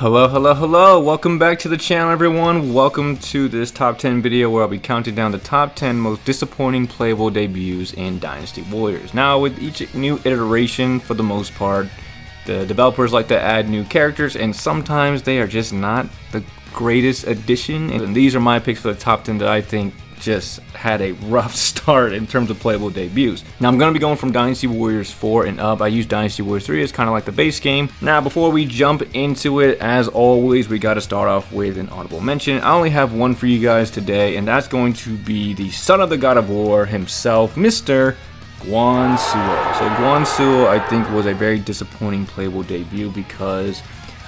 Hello, welcome back to the channel everyone. Welcome to this top 10 video where I'll be counting down the top 10 most disappointing playable debuts in Dynasty Warriors. Now with each new iteration, for the most part, the developers like to add new characters and sometimes they are just not the greatest addition. And these are my picks for the top 10 that I think just had a rough start in terms of playable debuts. Now I'm going to be going from Dynasty Warriors 4 and up. I use Dynasty Warriors 3 as kind of like the base game. Now before we jump into it, as always, we got to start off with an honorable mention. I only have one for you guys today, and that's going to be the son of the God of War himself, Mr. Guan-Suo. So Guan-Suo, I think, was a very disappointing playable debut because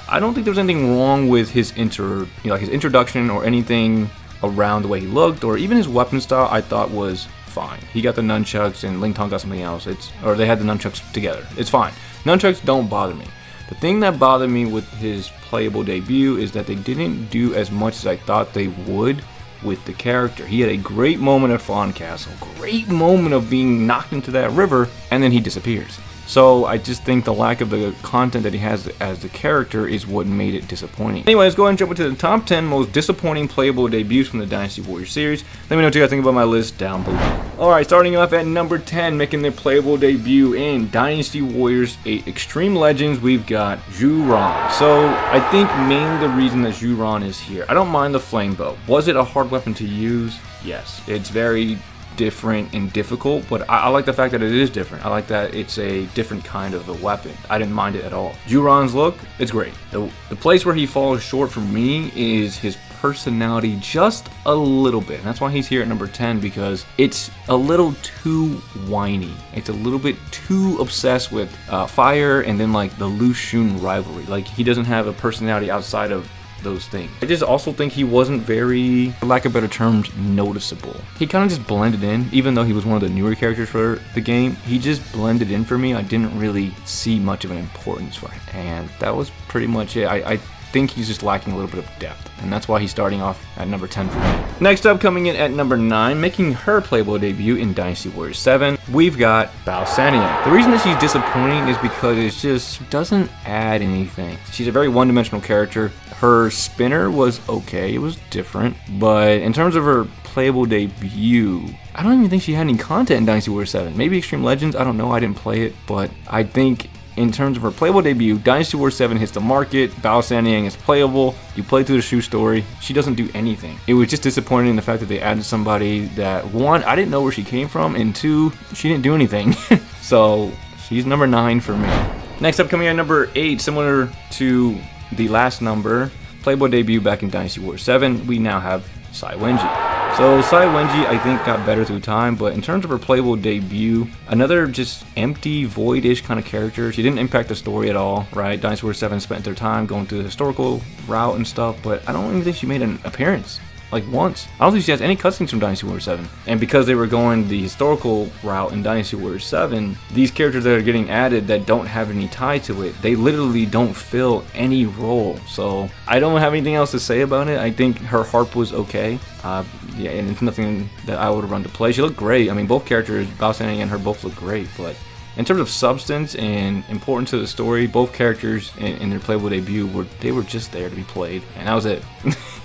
I don't think there was anything wrong with his his introduction or anything around the way he looked, or even his weapon style. I thought was fine. He got the nunchucks and Ling Tong got something else. Or they had the nunchucks together. It's fine. Nunchucks don't bother me. The thing that bothered me with his playable debut is that they didn't do as much as I thought they would with the character. He had a great moment at Fawn Castle, great moment of being knocked into that river, and then he disappears. So I just think the lack of the content that he has as the character is what made it disappointing. Anyway, let's go ahead and jump into the top 10 most disappointing playable debuts from the Dynasty Warriors series. Let me know what you guys think about my list down below. Alright, starting off at number 10, making their playable debut in Dynasty Warriors 8 Extreme Legends, we've got Zhu Ran. So I think mainly the reason that Zhu Ran is here, I don't mind the flame bow. Was it a hard weapon to use? Yes. It's very different and difficult, but I like the fact that it is different. I like that it's a different kind of a weapon. I didn't mind it at all. Zhu Ran's look, it's great. The place where he falls short for me is his personality just a little bit. And that's why he's here at number 10, because it's a little too whiny. It's a little bit too obsessed with fire and then like the Lu Xun rivalry. Like he doesn't have a personality outside of those things. I just also think he wasn't very, for lack of better terms, noticeable. He kind of just blended in, even though he was one of the newer characters for the game. He just blended in for me. I didn't really see much of an importance for him, and that was pretty much it. I think he's just lacking a little bit of depth, and that's why he's starting off at number 10 for me. Next up, coming in at number 9, making her playable debut in Dynasty Warriors 7, we've got Bao Saniang. The reason that she's disappointing is because it just doesn't add anything. She's a very one-dimensional character. Her spinner was okay, it was different, but in terms of her playable debut, I don't even think she had any content in Dynasty Warriors 7. Maybe Extreme Legends, I don't know, I didn't play it, but I think in terms of her playable debut, Dynasty Warriors 7 hits the market. Bao Saniang is playable. You play through the shoe story. She doesn't do anything. It was just disappointing in the fact that they added somebody that, one, I didn't know where she came from, and two, she didn't do anything. So she's number 9 for me. Next up, coming in at number 8, similar to the last number, playable debut back in Dynasty Warriors 7, we now have Sai Wenji. So Sai Wenji, I think, got better through time, but in terms of her playable debut, another just empty, void-ish kind of character. She didn't impact the story at all, right? Dynasty Warriors 7 spent their time going through the historical route and stuff, but I don't even think she made an appearance. Like once. I don't think she has any cutscenes from Dynasty Warriors 7. And because they were going the historical route in Dynasty Warriors 7, these characters that are getting added that don't have any tie to it, they literally don't fill any role. So I don't have anything else to say about it. I think her harp was okay. Yeah, and it's nothing that I would run to play. She looked great. I mean, both characters, Bao Saniang and her, both look great, but in terms of substance and importance to the story, both characters in their playable debut were just there to be played, and that was it.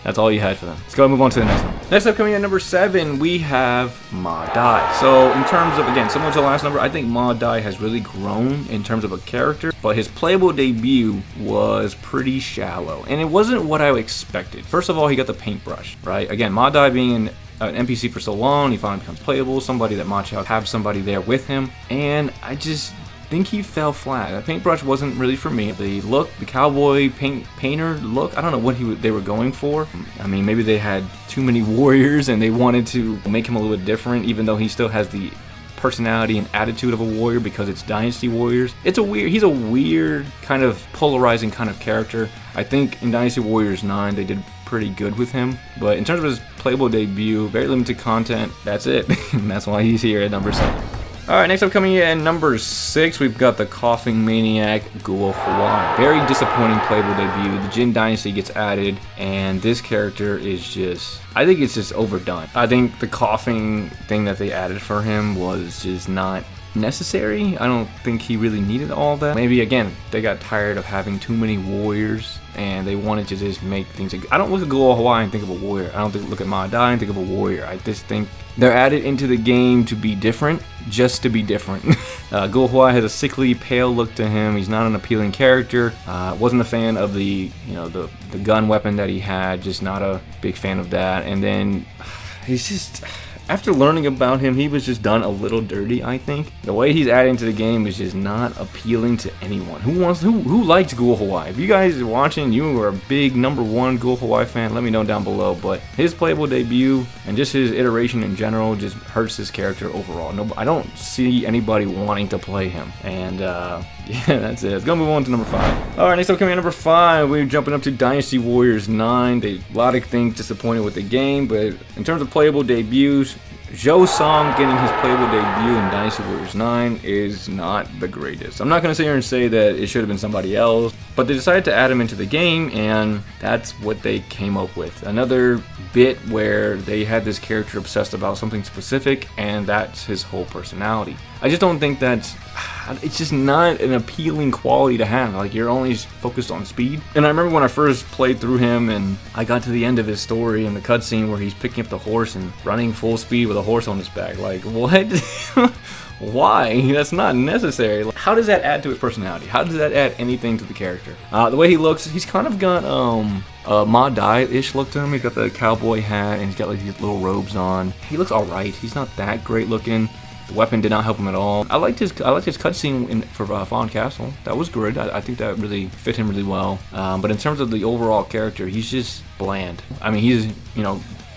That's all you had for them. Let's go and move on to the next one. Next up, coming in at number 7, we have Ma Dai. So in terms of, again, similar to the last number, I think Ma Dai has really grown in terms of a character, but his playable debut was pretty shallow, and it wasn't what I expected. First of all, he got the paintbrush, right? Again, Ma Dai being an NPC for so long, he finally becomes playable, somebody that Macho have somebody there with him, and I just think he fell flat. The paintbrush wasn't really for me. The look, the cowboy painter look, I don't know what they were going for. I mean, maybe they had too many warriors and they wanted to make him a little bit different, even though he still has the personality and attitude of a warrior because it's Dynasty Warriors. He's a weird kind of polarizing kind of character. I think in Dynasty Warriors 9 they did pretty good with him, but in terms of his playable debut, very limited content. That's it. And that's why he's here at number 7. Alright, next up, coming in at number 6, we've got the Coughing Maniac Guo Huai. Very disappointing playable debut. The Jin Dynasty gets added, and this character is just, I think it's just overdone. I think the coughing thing that they added for him was just not necessary. I don't think he really needed all that. Maybe again, they got tired of having too many warriors and they wanted to just make things. I don't look at Go Hawaii and think of a warrior. I don't look at Ma Dai and think of a warrior. I just think they're added into the game to be different, just to be different. Go Hawaii has a sickly, pale look to him. He's not an appealing character. Wasn't a fan of the gun weapon that he had. Just not a big fan of that. And then he's just. After learning about him, he was just done a little dirty, I think. The way he's adding to the game is just not appealing to anyone. Who likes Ghoul Hawaii? If you guys are watching, you are a big #1 Ghoul Hawaii fan, let me know down below. But his playable debut and just his iteration in general just hurts his character overall. No, I don't see anybody wanting to play him. And yeah, that's it. Let's go move on to number 5. Alright, next up coming at number 5, we're jumping up to Dynasty Warriors 9. A lot of things disappointed with the game, but in terms of playable debuts, Zhou Song getting his playable debut in Dynasty Warriors 9 is not the greatest. I'm not going to sit here and say that it should have been somebody else, but they decided to add him into the game, and that's what they came up with. Another bit where they had this character obsessed about something specific, and that's his whole personality. I just don't think it's just not an appealing quality to have. Like, you're only focused on speed. And I remember when I first played through him and I got to the end of his story and the cutscene where he's picking up the horse and running full speed with a horse on his back. Like, what? Why? That's not necessary. Like, how does that add to his personality? How does that add anything to the character? The way he looks, he's kind of got Ma Dai-ish look to him. He's got the cowboy hat and he's got like these little robes on. He looks alright. He's not that great looking. The weapon did not help him at all. I liked his cutscene for Fawn Castle. That was good. I think that really fit him really well. But in terms of the overall character, he's just bland. I mean, he's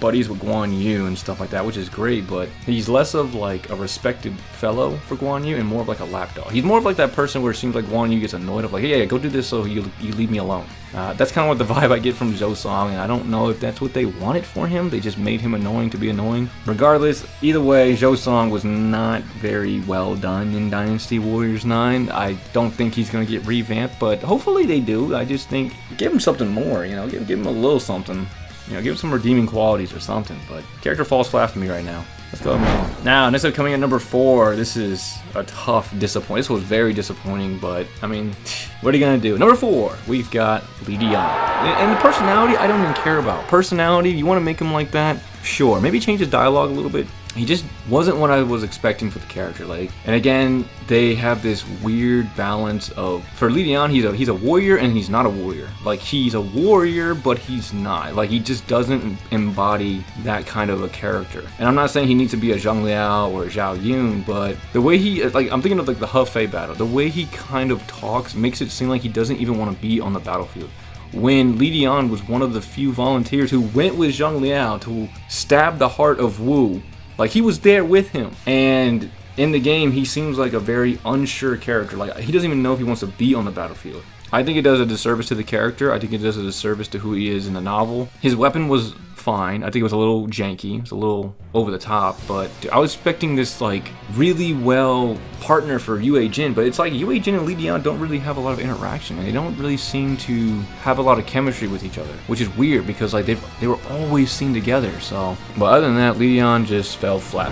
buddies with Guan Yu and stuff like that, which is great, but he's less of like a respected fellow for Guan Yu and more of like a lapdog. He's more of like that person where it seems like Guan Yu gets annoyed of like, hey, go do this so you leave me alone. That's kind of what the vibe I get from Zhou Song, and I don't know if that's what they wanted for him. They just made him annoying to be annoying. Regardless, either way, Zhou Song was not very well done in Dynasty Warriors 9. I don't think he's going to get revamped, but hopefully they do. I just think, give him something more, give him a little something. Give him some redeeming qualities or something, but character falls flat for me right now. Let's go and move on. Now, next up coming at number 4, this is a tough disappointment. This was very disappointing, but, I mean, what are you going to do? Number 4, we've got Li Dian. And the personality, I don't even care about. Personality, you want to make him like that? Sure. Maybe change his dialogue a little bit. He just wasn't what I was expecting for the character. And again, they have this weird balance of, for Li Dian, he's a warrior and he's not a warrior. Like, he's a warrior, but he's not. Like, he just doesn't embody that kind of a character. And I'm not saying he needs to be a Zhang Liao or a Zhao Yun, but the way he, I'm thinking of like the Hefei battle. The way he kind of talks makes it seem like he doesn't even want to be on the battlefield. When Li Dian was one of the few volunteers who went with Zhang Liao to stab the heart of Wu, like, he was there with him. And in the game, he seems like a very unsure character. Like, he doesn't even know if he wants to be on the battlefield. I think it does a disservice to the character. I think it does a disservice to who he is in the novel. His weapon was fine. I think it was a little janky. It was a little over the top, but I was expecting this like really well partner for Yue Jin, but it's like Yue Jin and Li Dian don't really have a lot of interaction, and they don't really seem to have a lot of chemistry with each other, which is weird because like they were always seen together. So, but other than that, Li Dian just fell flat.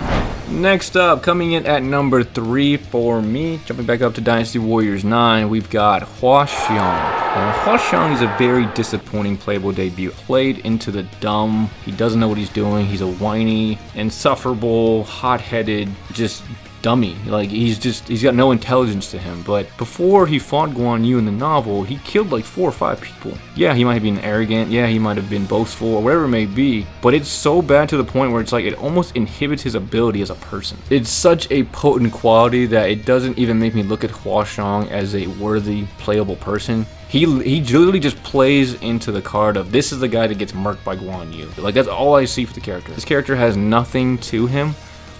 Next up, coming in at number 3 for me, jumping back up to Dynasty Warriors 9, we've got Hua Xiong. Hua Xiong is a very disappointing playable debut. Played into the dumb. He doesn't know what he's doing. He's a whiny, insufferable, hot-headed, just dummy. Like, he's got no intelligence to him. But before he fought Guan Yu in the novel, he killed like 4 or 5 people. Yeah, he might have been arrogant. Yeah, he might have been boastful or whatever it may be. But it's so bad to the point where it's like it almost inhibits his ability as a person. It's such a potent quality that it doesn't even make me look at Hua Xiong as a worthy playable person. He literally just plays into the card of this is the guy that gets murked by Guan Yu. Like, that's all I see for the character. This character has nothing to him,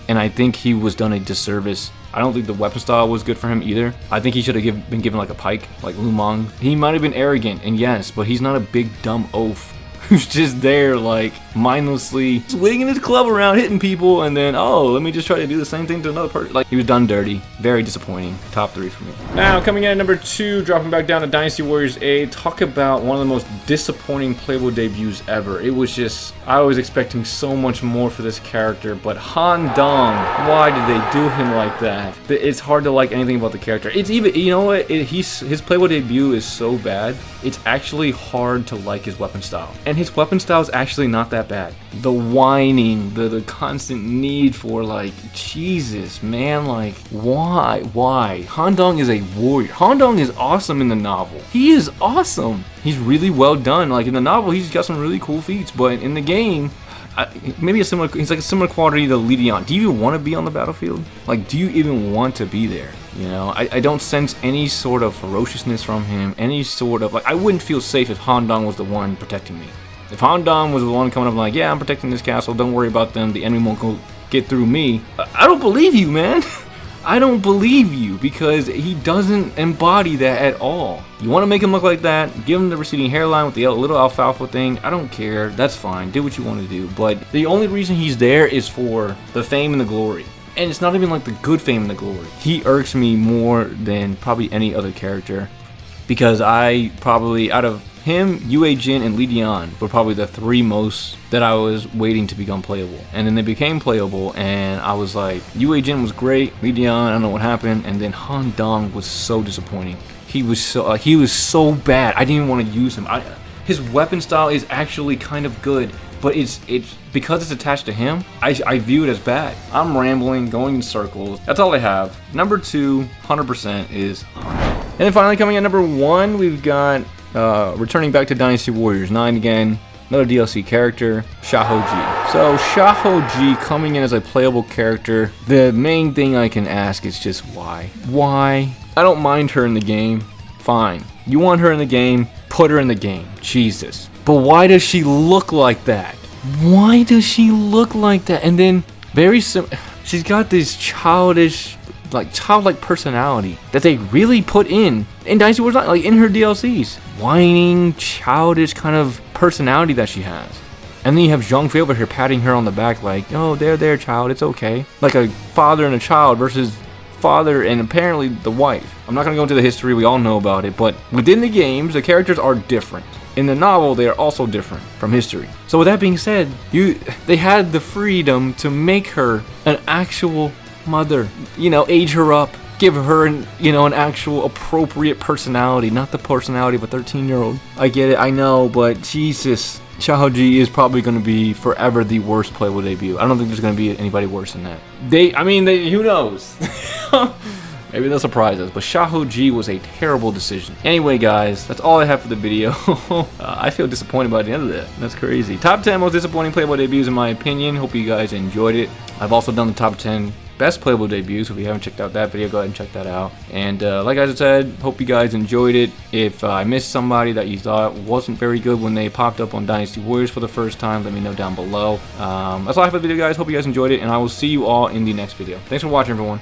and I think he was done a disservice. I don't think the weapon style was good for him either. I think he should have been given like a pike, like Lu Meng. He might have been arrogant, and yes, but he's not a big dumb oaf who's just there like mindlessly swinging his club around, hitting people, and then, oh, let me just try to do the same thing to another person. Like, he was done dirty. Very disappointing. Top 3 for me. Now, coming in at number 2, dropping back down to Dynasty Warriors A, talk about one of the most disappointing playable debuts ever. It was just, I was expecting so much more for this character, but Han Dong, why did they do him like that? It's hard to like anything about the character. It's even, you know what, his playable debut is so bad, it's actually hard to like his weapon style. And his weapon style is actually not that bad. The whining, the constant need for, like, Jesus, man, like, why? Han Dong is a warrior. Han Dong is awesome in the novel. He is awesome. He's really well done. Like, in the novel, he's got some really cool feats, but in the game, maybe he's like a similar quality to Li Dian. Do you even want to be on the battlefield? Like, do you even want to be there? You know, I don't sense any sort of ferociousness from him, any sort of, like, I wouldn't feel safe if Han Dong was the one protecting me. If Han Dong was the one coming up like, yeah, I'm protecting this castle, don't worry about them, the enemy won't go get through me, I don't believe you, man. I don't believe you, because he doesn't embody that at all. You want to make him look like that, give him the receding hairline with the little alfalfa thing, I don't care, that's fine, do what you want to do, but the only reason he's there is for the fame and the glory. And it's not even like the good fame and the glory. He irks me more than probably any other character, because I probably, out of him, Yue Jin, and Li Dian were probably the 3 most that I was waiting to become playable. And then they became playable, and I was like, Yue Jin was great, Li Dian, I don't know what happened, and then Han Dong was so disappointing. He was so bad. I didn't even want to use him. His weapon style is actually kind of good, but it's because it's attached to him, I view it as bad. I'm rambling, going in circles. That's all I have. Number 2, 100% is Han. And then finally coming at number 1, we've got returning back to Dynasty Warriors 9 again, another DLC character, Xiahou Ji. So Xiahou Ji coming in as a playable character, the main thing I can ask is just why? Why? I don't mind her in the game, fine. You want her in the game, put her in the game, Jesus. But why does she look like that? Why does she look like that? And then, she's got this childlike personality that they really put in Dynasty Warriors, like in her DLCs. Whining, childish kind of personality that she has. And then you have Zhang Fei over here patting her on the back like, oh, there, child, it's okay. Like a father and a child versus father and apparently the wife. I'm not going to go into the history, we all know about it, but within the games, the characters are different. In the novel, they are also different from history. So with that being said, they had the freedom to make her an actual mother. You know, age her up, give her an actual appropriate personality, not the personality of a 13-year-old. I get it, I know, but Jesus, Xiahou Ji is probably going to be forever the worst playable debut. I don't think there's going to be anybody worse than that. Who knows? Maybe they'll surprise us, but Xiahou Ji was a terrible decision. Anyway, guys, that's all I have for the video. I feel disappointed by the end of that. That's crazy. Top 10 most disappointing playable debuts in my opinion. Hope you guys enjoyed it. I've also done the top 10 best playable debuts, so if you haven't checked out that video, go ahead and check that out. And like I said, hope you guys enjoyed it. If I missed somebody that you thought wasn't very good when they popped up on Dynasty Warriors for the first time, let me know down below. That's all I have for the video, guys. Hope you guys enjoyed it, and I will see you all in the next video. Thanks for watching, everyone.